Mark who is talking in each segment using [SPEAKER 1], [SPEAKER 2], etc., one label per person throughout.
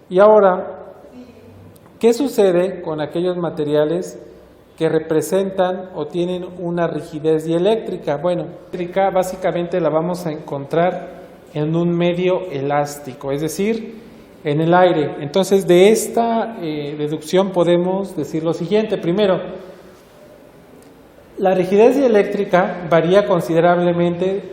[SPEAKER 1] Y ahora, ¿qué sucede con aquellos materiales que representan o tienen una rigidez dieléctrica? Bueno, eléctrica básicamente la vamos a encontrar en un medio elástico, es decir, en el aire. Entonces, de esta deducción podemos decir lo siguiente. Primero, la rigidez dieléctrica varía considerablemente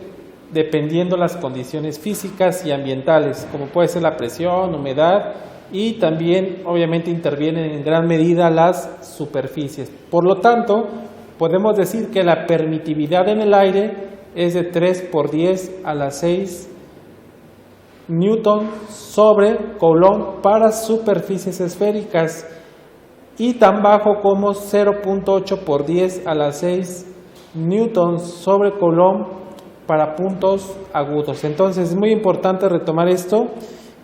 [SPEAKER 1] dependiendo las condiciones físicas y ambientales, como puede ser la presión, humedad, y también obviamente intervienen en gran medida las superficies. Por lo tanto, podemos decir que la permitividad en el aire es de 3 por 10 a la 6 newton sobre coulomb para superficies esféricas, y tan bajo como 0.8 por 10 a la 6 newtons sobre coulomb para puntos agudos. Entonces es muy importante retomar esto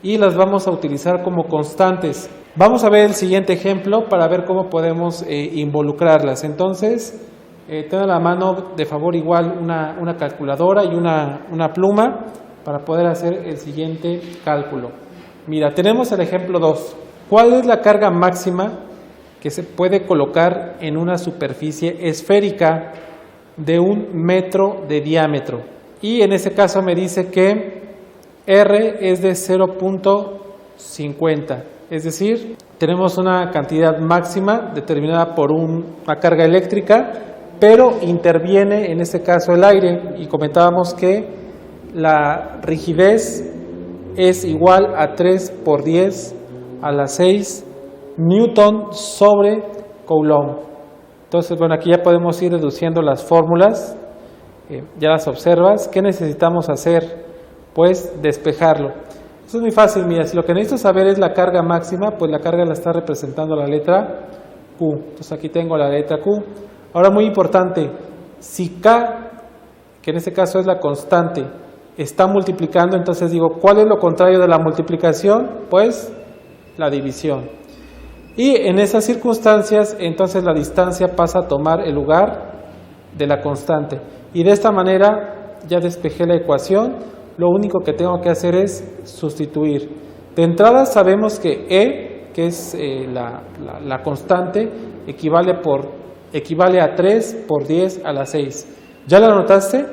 [SPEAKER 1] y las vamos a utilizar como constantes. Vamos a ver el siguiente ejemplo para ver cómo podemos involucrarlas. Entonces, ten a la mano de favor igual una calculadora y una pluma para poder hacer el siguiente cálculo. Mira, tenemos el ejemplo 2. ¿Cuál es la carga máxima que se puede colocar en una superficie esférica de 1 metro de diámetro? Y en ese caso me dice que R es de 0.50, es decir, tenemos una cantidad máxima determinada por una carga eléctrica, pero interviene en este caso el aire, y comentábamos que la rigidez es igual a 3 por 10 a la 6 newton sobre coulomb. Entonces, bueno, aquí ya podemos ir reduciendo las fórmulas, ya las observas. ¿Qué necesitamos hacer? Pues despejarlo. Eso es muy fácil, mira, si lo que necesito saber es la carga máxima, pues la carga la está representando la letra Q. Entonces aquí tengo la letra Q. Ahora, muy importante, si K, que en este caso es la constante, está multiplicando, entonces digo, ¿cuál es lo contrario de la multiplicación? Pues la división. Y en esas circunstancias, entonces la distancia pasa a tomar el lugar de la constante. Y de esta manera ya despejé la ecuación. Lo único que tengo que hacer es sustituir. De entrada sabemos que E, que es la constante, equivale a 3 por 10 a la 6. ¿Ya la anotaste?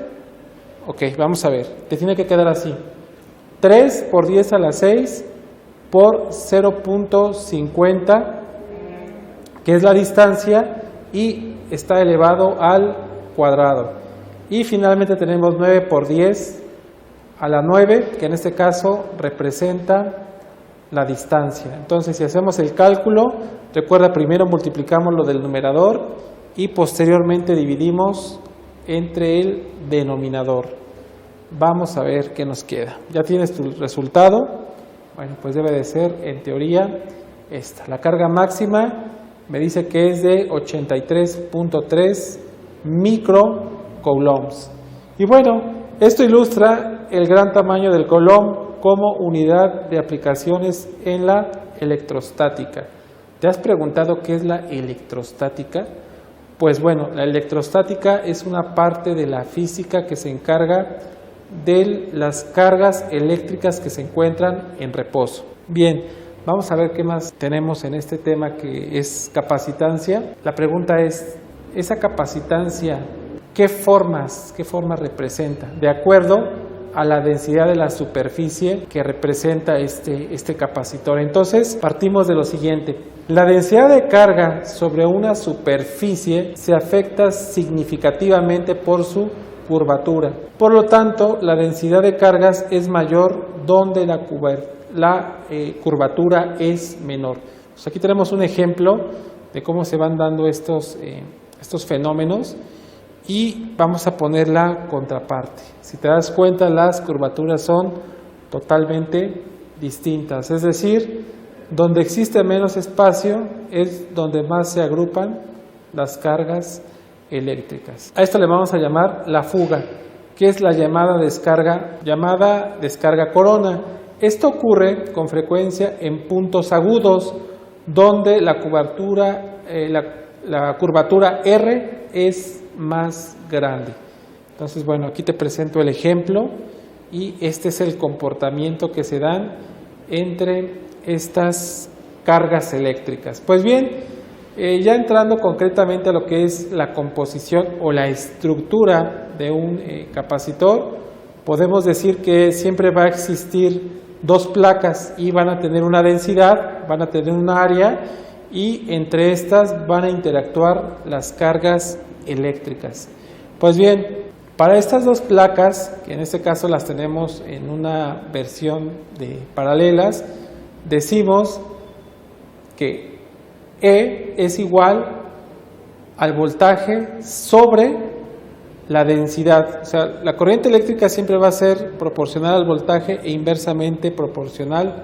[SPEAKER 1] Ok, vamos a ver. Te tiene que quedar así. 3 por 10 a la 6 por 0.50, que es la distancia, y está elevado al cuadrado. Y finalmente tenemos 9 por 10 a la 9, que en este caso representa la distancia. Entonces, si hacemos el cálculo, recuerda, primero multiplicamos lo del numerador y posteriormente dividimos entre el denominador. Vamos a ver qué nos queda. ¿Ya tienes tu resultado? Bueno, pues debe de ser, en teoría, esta. La carga máxima me dice que es de 83.3 microcoulombs. Y bueno, esto ilustra el gran tamaño del coulomb como unidad de aplicaciones en la electrostática. ¿Te has preguntado qué es la electrostática? Pues bueno, la electrostática es una parte de la física que se encarga de las cargas eléctricas que se encuentran en reposo. Bien, vamos a ver qué más tenemos en este tema, que es capacitancia. La pregunta es, ¿esa capacitancia qué formas representa? De acuerdo a la densidad de la superficie que representa este capacitor. Entonces, partimos de lo siguiente. La densidad de carga sobre una superficie se afecta significativamente por su curvatura. Por lo tanto, la densidad de cargas es mayor donde la curvatura es menor. Pues aquí tenemos un ejemplo de cómo se van dando estos fenómenos, y vamos a poner la contraparte. Si te das cuenta, las curvaturas son totalmente distintas, es decir, donde existe menos espacio es donde más se agrupan las cargas eléctricas. A esto le vamos a llamar la fuga, que es la llamada descarga corona. Esto ocurre con frecuencia en puntos agudos, donde la curvatura R es más grande. Entonces, bueno, aquí te presento el ejemplo, y este es el comportamiento que se dan entre estas cargas eléctricas. Pues bien, ya entrando concretamente a lo que es la composición o la estructura de un capacitor, podemos decir que siempre va a existir dos placas y van a tener una densidad, van a tener un área y entre estas van a interactuar las cargas eléctricas. Pues bien, para estas dos placas, que en este caso las tenemos en una versión de paralelas, decimos que E es igual al voltaje sobre la densidad. O sea, la corriente eléctrica siempre va a ser proporcional al voltaje e inversamente proporcional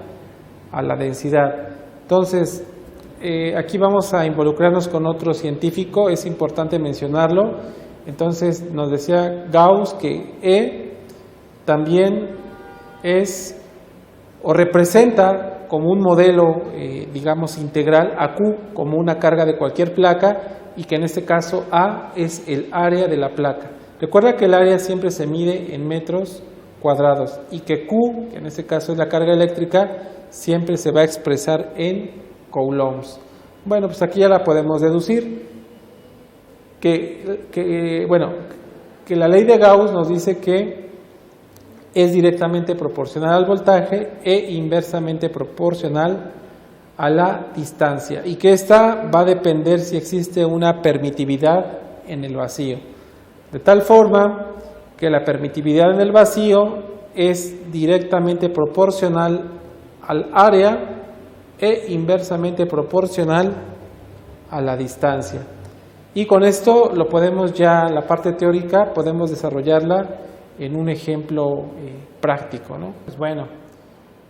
[SPEAKER 1] a la densidad. Entonces, aquí vamos a involucrarnos con otro científico, es importante mencionarlo. Entonces, nos decía Gauss que E también es o representa como un modelo, digamos, integral a Q como una carga de cualquier placa y que en este caso A es el área de la placa. Recuerda que el área siempre se mide en metros cuadrados y que Q, que en este caso es la carga eléctrica, siempre se va a expresar en coulombs. Bueno, pues aquí ya la podemos deducir, que la ley de Gauss nos dice que es directamente proporcional al voltaje e inversamente proporcional a la distancia y que esta va a depender si existe una permitividad en el vacío, de tal forma que la permitividad en el vacío es directamente proporcional al área e inversamente proporcional a la distancia. Y con esto lo podemos ya, la parte teórica, podemos desarrollarla en un ejemplo práctico, ¿no? Pues bueno,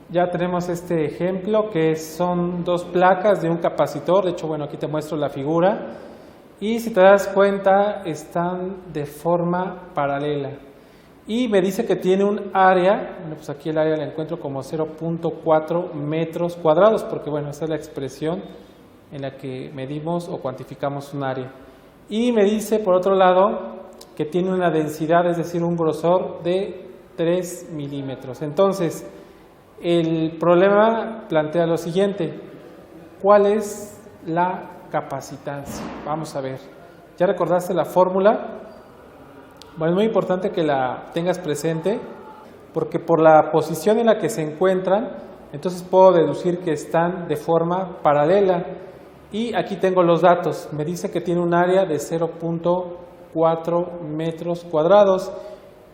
[SPEAKER 1] ya tenemos este ejemplo que son dos placas de un capacitor. De hecho, bueno, aquí te muestro la figura y si te das cuenta están de forma paralela y me dice que tiene un área. Bueno, pues aquí el área la encuentro como 0.4 metros cuadrados porque bueno, esa es la expresión en la que medimos o cuantificamos un área. Y me dice por otro lado que tiene una densidad, es decir, un grosor de 3 milímetros. Entonces, el problema plantea lo siguiente: ¿cuál es la capacitancia? Vamos a ver. ¿Ya recordaste la fórmula? Bueno, es muy importante que la tengas presente porque por la posición en la que se encuentran, entonces puedo deducir que están de forma paralela. Y aquí tengo los datos. Me dice que tiene un área de 0.4 metros cuadrados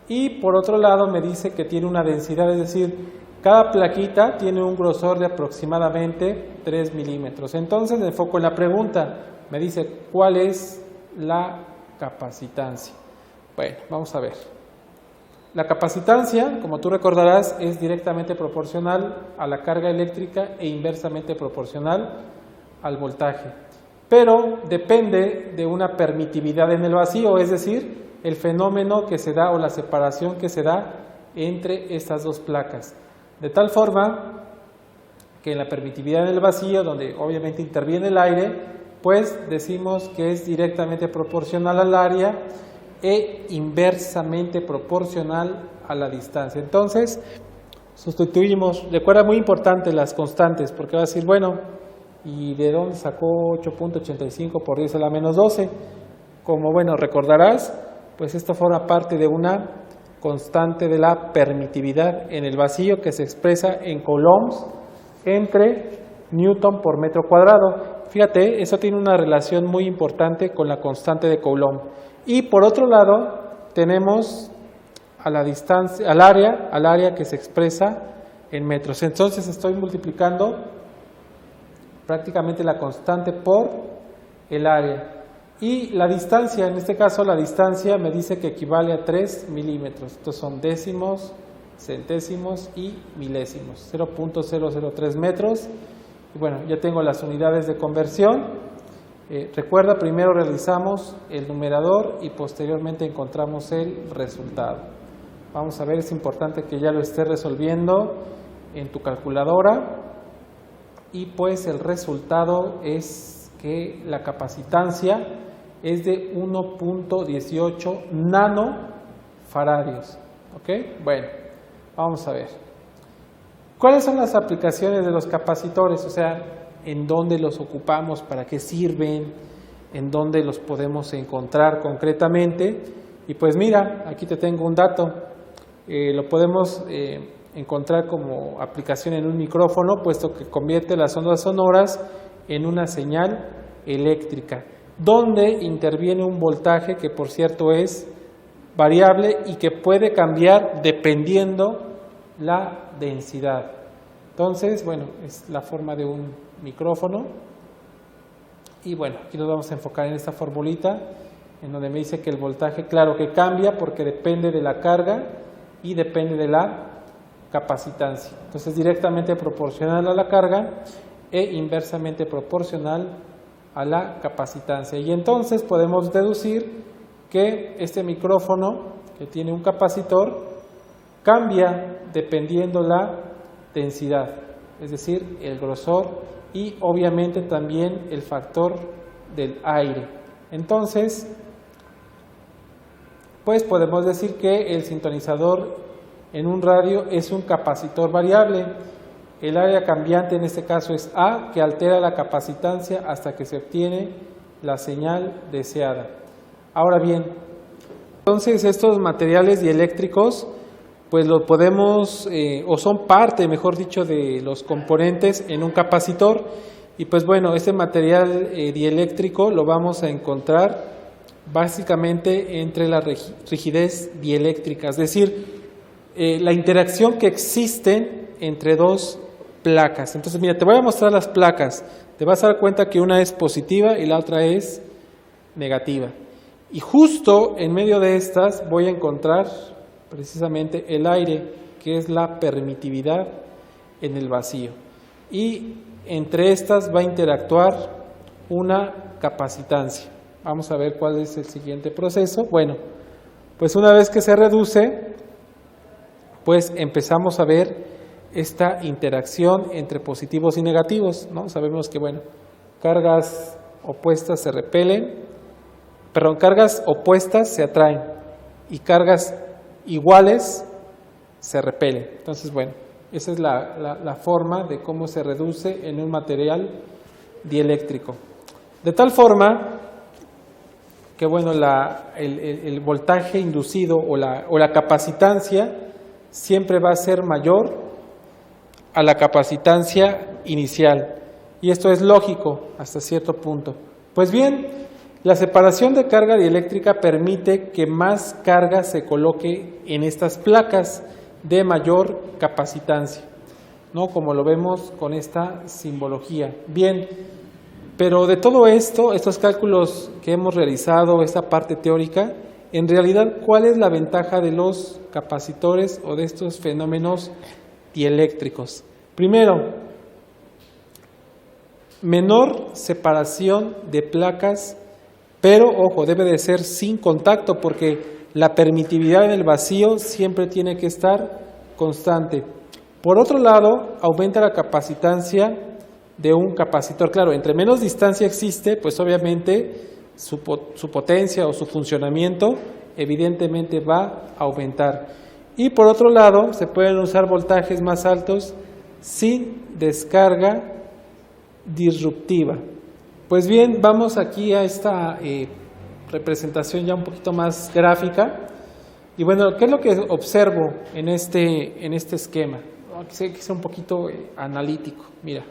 [SPEAKER 1] y por otro lado me dice que tiene una densidad, es decir, cada plaquita tiene un grosor de aproximadamente 3 milímetros. Entonces me enfoco en la pregunta, me dice ¿cuál es la capacitancia? Bueno, vamos a ver. La capacitancia, como tú recordarás, es directamente proporcional a la carga eléctrica e inversamente proporcional al voltaje, pero depende de una permitividad en el vacío, es decir, el fenómeno que se da o la separación que se da entre estas dos placas, de tal forma que en la permitividad en el vacío, donde obviamente interviene el aire, pues decimos que es directamente proporcional al área e inversamente proporcional a la distancia. Entonces sustituimos, recuerda muy importante las constantes, porque va a decir, bueno, ¿y de dónde sacó 8.85 por 10 a la menos 12? Como bueno, recordarás, pues esto forma parte de una constante de la permitividad en el vacío que se expresa en coulombs entre newton por metro cuadrado. Fíjate, eso tiene una relación muy importante con la constante de Coulomb. Y por otro lado, tenemos a la distancia, al área que se expresa en metros. Entonces estoy multiplicando prácticamente la constante por el área. Y la distancia, en este caso la distancia me dice que equivale a 3 milímetros. Estos son décimos, centésimos y milésimos. 0.003 metros. Y bueno, ya tengo las unidades de conversión. Recuerda, primero realizamos el numerador y posteriormente encontramos el resultado. Vamos a ver, es importante que ya lo estés resolviendo en tu calculadora. Y pues el resultado es que la capacitancia es de 1.18 nanofaradios. ¿Ok? Bueno, vamos a ver. ¿Cuáles son las aplicaciones de los capacitores? O sea, ¿en dónde los ocupamos? ¿Para qué sirven? ¿En dónde los podemos encontrar concretamente? Y pues mira, aquí te tengo un dato. Lo podemos encontrar como aplicación en un micrófono, puesto que convierte las ondas sonoras en una señal eléctrica, donde interviene un voltaje que, por cierto, es variable y que puede cambiar dependiendo la densidad. Entonces, bueno, es la forma de un micrófono. Y bueno, aquí nos vamos a enfocar en esta formulita, en donde me dice que el voltaje, claro que cambia porque depende de la carga y depende de la capacitancia. Entonces, directamente proporcional a la carga e inversamente proporcional a la capacitancia. Y entonces podemos deducir que este micrófono, que tiene un capacitor, cambia dependiendo la densidad, es decir, el grosor y obviamente también el factor del aire. Entonces, pues podemos decir que el sintonizador en un radio es un capacitor variable. El área cambiante en este caso es A, que altera la capacitancia hasta que se obtiene la señal deseada. Ahora bien, entonces estos materiales dieléctricos pues lo podemos, o son parte, mejor dicho, de los componentes en un capacitor. Y pues bueno, este material dieléctrico lo vamos a encontrar básicamente entre la rigidez dieléctrica, es decir, la interacción que existe entre dos placas. Entonces, mira, te voy a mostrar las placas. Te vas a dar cuenta que una es positiva y la otra es negativa. Y justo en medio de estas voy a encontrar precisamente el aire, que es la permitividad en el vacío. Y entre estas va a interactuar una capacitancia. Vamos a ver cuál es el siguiente proceso. Bueno, pues una vez que se reduce, pues empezamos a ver esta interacción entre positivos y negativos, ¿no? Sabemos que, bueno, cargas opuestas se repelen, perdón, cargas opuestas se atraen y cargas iguales se repelen. Entonces, bueno, esa es la forma de cómo se reduce en un material dieléctrico. De tal forma que, bueno, el voltaje inducido o la capacitancia siempre va a ser mayor a la capacitancia inicial. Y esto es lógico hasta cierto punto. Pues bien, la separación de carga dieléctrica permite que más carga se coloque en estas placas de mayor capacitancia, ¿no? Como lo vemos con esta simbología. Bien, pero de todo esto, estos cálculos que hemos realizado, esta parte teórica, en realidad, ¿cuál es la ventaja de los capacitores o de estos fenómenos dieléctricos? Primero, menor separación de placas, pero ojo, debe de ser sin contacto porque la permitividad en el vacío siempre tiene que estar constante. Por otro lado, aumenta la capacitancia de un capacitor. Claro, entre menos distancia existe, pues obviamente su potencia o su funcionamiento evidentemente va a aumentar. Y por otro lado, se pueden usar voltajes más altos sin descarga disruptiva. Pues bien, vamos aquí a esta representación ya un poquito más gráfica. Y bueno, ¿qué es lo que observo en este esquema? Quise ser un poquito analítico. Mira,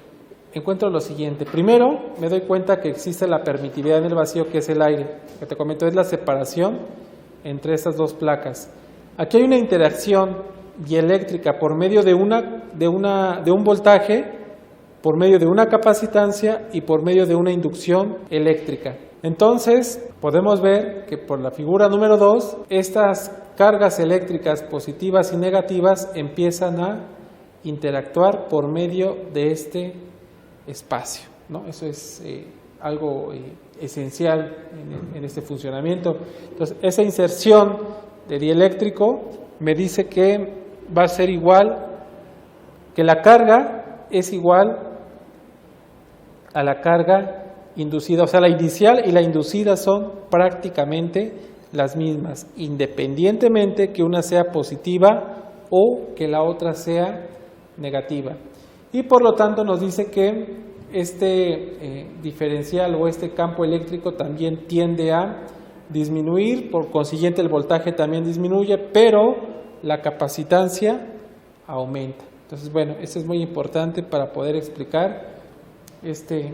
[SPEAKER 1] encuentro lo siguiente. Primero, me doy cuenta que existe la permitividad en el vacío, que es el aire. Lo que te comento es la separación entre estas dos placas. Aquí hay una interacción dieléctrica por medio de un voltaje, por medio de una capacitancia y por medio de una inducción eléctrica. Entonces, podemos ver que por la figura número 2, estas cargas eléctricas positivas y negativas empiezan a interactuar por medio de este espacio, ¿no? Eso es algo esencial en este funcionamiento. Entonces, esa inserción de dieléctrico me dice que va a ser igual, que la carga es igual a la carga inducida, o sea, la inicial y la inducida son prácticamente las mismas, independientemente que una sea positiva o que la otra sea negativa. Y por lo tanto nos dice que este diferencial o este campo eléctrico también tiende a disminuir, por consiguiente el voltaje también disminuye, pero la capacitancia aumenta. Entonces, bueno, esto es muy importante para poder explicar este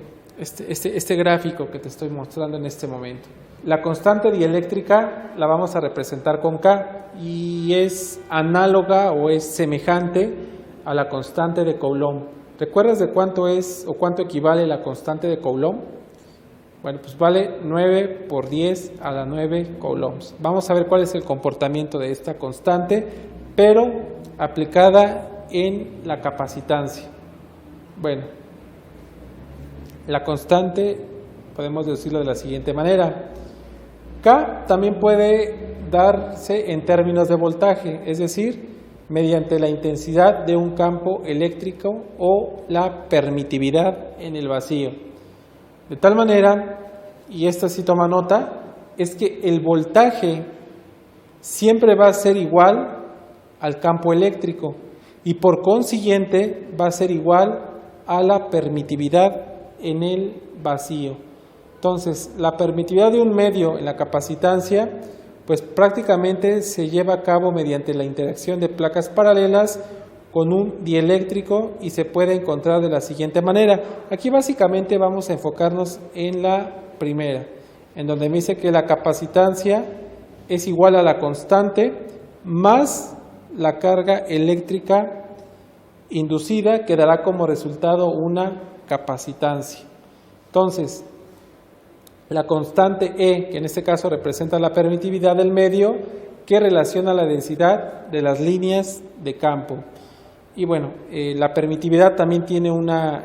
[SPEAKER 1] gráfico que te estoy mostrando en este momento. La constante dieléctrica la vamos a representar con K y es análoga o es semejante a la constante de Coulomb. ¿Recuerdas de cuánto es o cuánto equivale la constante de Coulomb? Bueno, pues vale 9 por 10 a la 9 coulombs. Vamos a ver cuál es el comportamiento de esta constante, pero aplicada en la capacitancia. Bueno, la constante podemos decirlo de la siguiente manera. K también puede darse en términos de voltaje, es decir, mediante la intensidad de un campo eléctrico o la permitividad en el vacío. De tal manera, y esta sí toma nota, es que el voltaje siempre va a ser igual al campo eléctrico y por consiguiente va a ser igual a la permitividad en el vacío. Entonces, la permitividad de un medio en la capacitancia, pues prácticamente se lleva a cabo mediante la interacción de placas paralelas con un dieléctrico y se puede encontrar de la siguiente manera. Aquí básicamente vamos a enfocarnos en la primera, en donde me dice que la capacitancia es igual a la constante más la carga eléctrica inducida, que dará como resultado una capacitancia. Entonces, la constante E, que en este caso representa la permitividad del medio, que relaciona la densidad de las líneas de campo. Y bueno, la permitividad también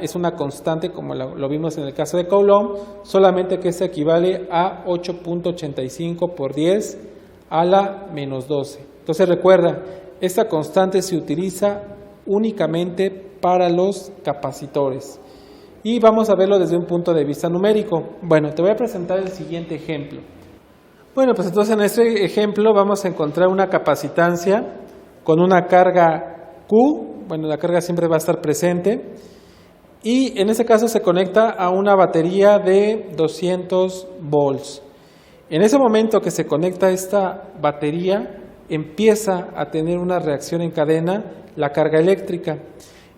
[SPEAKER 1] es una constante, como lo vimos en el caso de Coulomb, solamente que se equivale a 8.85 por 10 a la menos 12. Entonces recuerda, esta constante se utiliza únicamente para los capacitores. Y vamos a verlo desde un punto de vista numérico. Bueno, te voy a presentar el siguiente ejemplo. Bueno, pues entonces en este ejemplo vamos a encontrar una capacitancia con una carga Q. Bueno, la carga siempre va a estar presente. Y en este caso se conecta a una batería de 200 volts. En ese momento que se conecta esta batería, empieza a tener una reacción en cadena la carga eléctrica.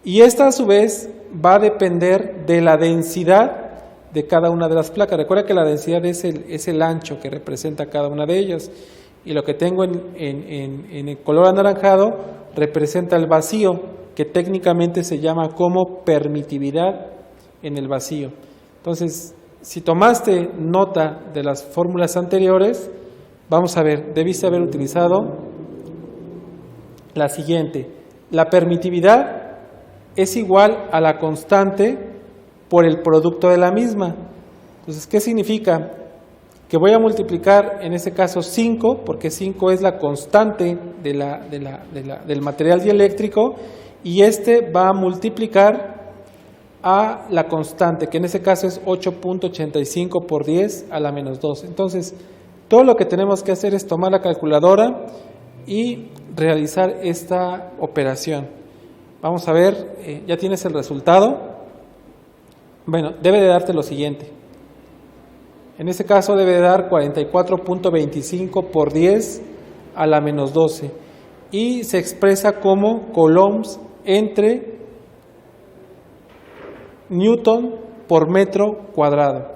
[SPEAKER 1] Y esta a su vez va a depender de la densidad de cada una de las placas. Recuerda que la densidad es el ancho que representa cada una de ellas. Y lo que tengo en el color anaranjado representa el vacío, que técnicamente se llama como permitividad en el vacío. Entonces, si tomaste nota de las fórmulas anteriores, vamos a ver, debiste haber utilizado la siguiente. La permitividad es igual a la constante por el producto de la misma. Entonces, ¿qué significa? Que voy a multiplicar en este caso 5, porque 5 es la constante del material dieléctrico, y este va a multiplicar a la constante, que en este caso es 8.85 por 10 a la menos 12. Entonces, todo lo que tenemos que hacer es tomar la calculadora y realizar esta operación. Vamos a ver, ya tienes el resultado. Bueno, debe de darte lo siguiente. En este caso debe de dar 44.25 por 10 a la menos 12. Y se expresa como coulombs entre newton por metro cuadrado.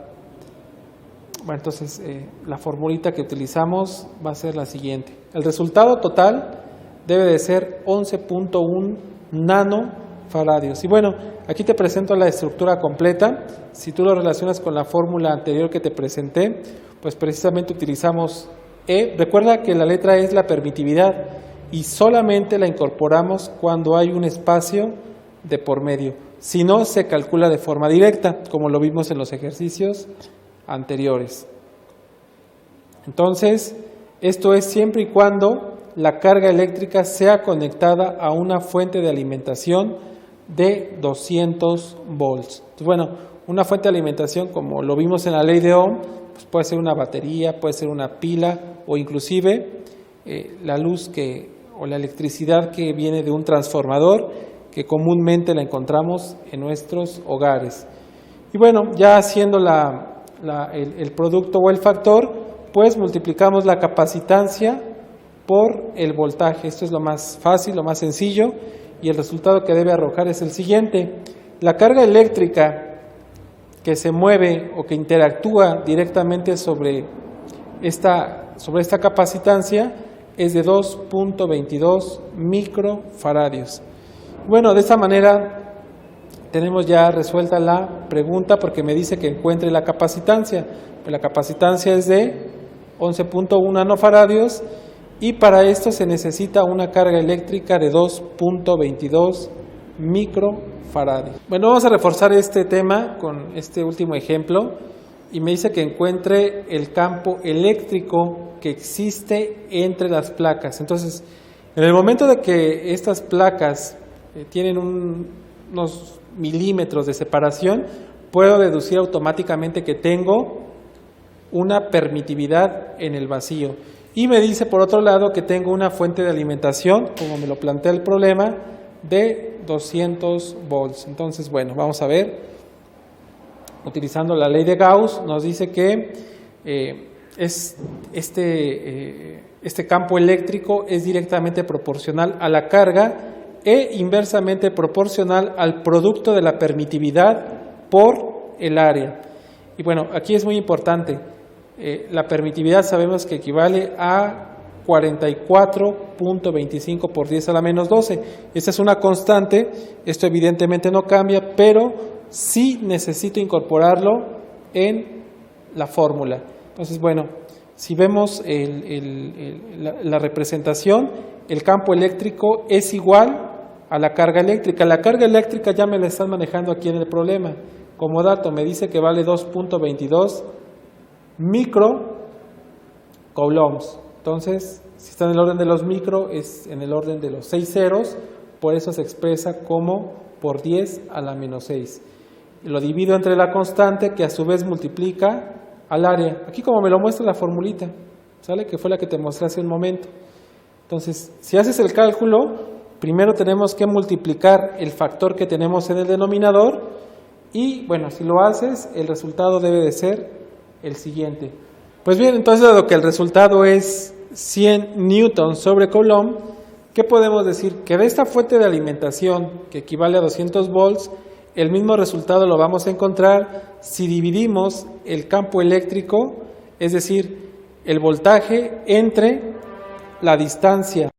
[SPEAKER 1] Bueno, entonces la formulita que utilizamos va a ser la siguiente. El resultado total debe de ser 11.1 nanofaradios. Y bueno, aquí te presento la estructura completa. Si tú lo relacionas con la fórmula anterior que te presenté, pues precisamente utilizamos E. Recuerda que la letra E es la permitividad y solamente la incorporamos cuando hay un espacio de por medio. Si no, se calcula de forma directa, como lo vimos en los ejercicios anteriores. Entonces, esto es siempre y cuando la carga eléctrica sea conectada a una fuente de alimentación de 200 volts. Entonces, bueno, una fuente de alimentación, como lo vimos en la ley de Ohm, pues puede ser una batería, puede ser una pila o inclusive la luz o la electricidad que viene de un transformador que comúnmente la encontramos en nuestros hogares. Y bueno, ya haciendo el producto o el factor, pues multiplicamos la capacitancia por el voltaje. Esto es lo más fácil, lo más sencillo, y el resultado que debe arrojar es el siguiente. La carga eléctrica que se mueve o que interactúa directamente sobre esta capacitancia es de 2.22 microfaradios. Bueno, de esta manera tenemos ya resuelta la pregunta, porque me dice que encuentre la capacitancia. Pues la capacitancia es de 11.1 nanofaradios y para esto se necesita una carga eléctrica de 2.22 microfaradios. Bueno, vamos a reforzar este tema con este último ejemplo y me dice que encuentre el campo eléctrico que existe entre las placas. Entonces, en el momento de que estas placas tienen unos milímetros de separación, puedo deducir automáticamente que tengo una permitividad en el vacío. Y me dice por otro lado que tengo una fuente de alimentación, como me lo plantea el problema, de 200 volts. Entonces, bueno, vamos a ver, utilizando la ley de Gauss, nos dice que este campo eléctrico es directamente proporcional a la carga e inversamente proporcional al producto de la permitividad por el área. Y bueno, aquí es muy importante, la permitividad sabemos que equivale a 44.25 por 10 a la menos 12. Esta es una constante, esto evidentemente no cambia, pero sí necesito incorporarlo en la fórmula. Entonces, bueno, si vemos la representación, el campo eléctrico es igual a la carga eléctrica. La carga eléctrica ya me la están manejando aquí en el problema. Como dato me dice que vale 2.22 microcoulombs. Entonces, si está en el orden de los micro, es en el orden de los 6 ceros, por eso se expresa como por 10 a la menos 6. Lo divido entre la constante, que a su vez multiplica al área. Aquí como me lo muestra la formulita, ¿sale? Que fue la que te mostré hace un momento. Entonces, si haces el cálculo, primero tenemos que multiplicar el factor que tenemos en el denominador y, bueno, si lo haces, el resultado debe de ser el siguiente. Pues bien, entonces, dado que el resultado es 100 newtons sobre coulomb, ¿qué podemos decir? Que de esta fuente de alimentación, que equivale a 200 volts, el mismo resultado lo vamos a encontrar si dividimos el campo eléctrico, es decir, el voltaje entre la distancia